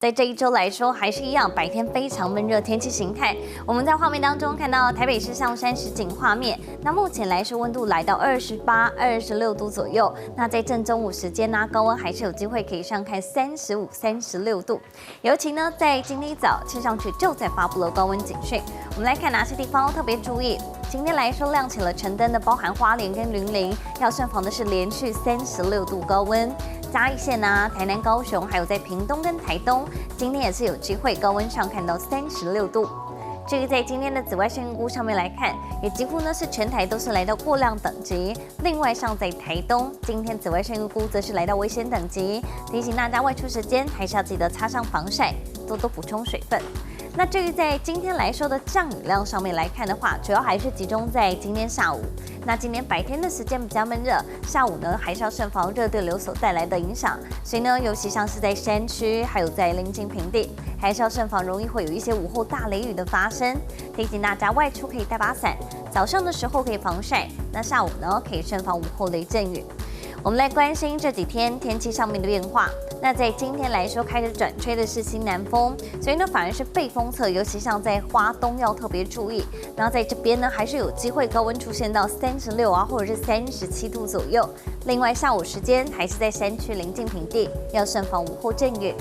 在这一周来说，还是一样，白天非常闷热天气形态。我们在画面当中看到台北市象山实景画面，那目前来说温度来到28、26度左右。那在正中午时间呢，高温还是有机会可以上看35、36度。尤其呢，在今天一早气象局就在发布了高温警讯。我们来看哪些地方特别注意。今天来说亮起了橙灯的，包含花莲跟云林，要慎防的是连续36度高温。嘉义县啊、台南、高雄，还有在屏东跟台东，今天也是有机会高温上看到36度。至于在今天的紫外线预估上面来看，也几乎呢是全台都是来到过量等级。另外，像在台东，今天紫外线预估则是来到危险等级，提醒大家外出时间还是要记得擦上防晒，多多补充水分。那至于在今天来说的降雨量上面来看的话，主要还是集中在今天下午。那今天白天的时间比较闷热，下午呢还是要慎防热对流所带来的影响。所以呢，尤其像是在山区，还有在临近平地，还是要慎防容易会有一些午后大雷雨的发生。提醒大家外出可以带把伞，早上的时候可以防晒，那下午呢可以慎防午后雷阵雨。我们来关心这几天天气上面的变化。那在今天来说，开始转吹的是西南风，所以呢，反而是背风侧，尤其像在花东要特别注意。然后在这边呢，还是有机会高温出现到36啊，或者是37度左右。另外，下午时间还是在山区临近平地，要慎防午后阵雨。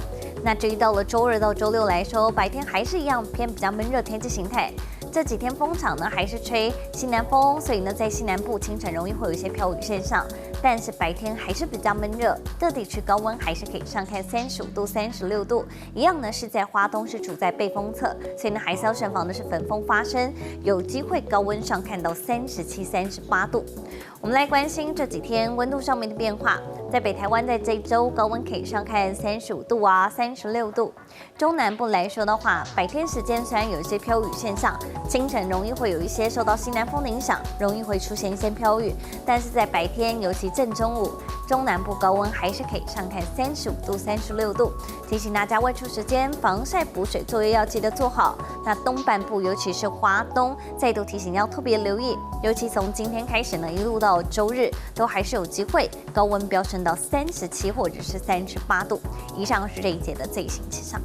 那至于到了周日到周六来说，白天还是一样偏比较闷热天气形态。这几天风场呢还是吹西南风，所以呢在西南部清晨容易会有一些飘雨现象，但是白天还是比较闷热，各地区高温还是可以上看35度、36度，一样呢是在花东是处在背风侧，所以呢还是要慎防的是粉风发生，有机会高温上看到37、38度。我们来关心这几天温度上面的变化，在北台湾在这一周高温可以上看35度啊、36度。中南部来说的话，白天时间虽然有一些飘雨现象，清晨容易会有一些受到西南风的影响，容易会出现一些飘雨，但是在白天，尤其正中午，中南部高温还是可以上看35度、36度。提醒大家外出时间防晒补水作业要记得做好。那东半部，尤其是花东，再度提醒要特别留意，尤其从今天开始呢，一路到周日，都还是有机会高温飙升到37或者是38度。以上是这一节的最新气象。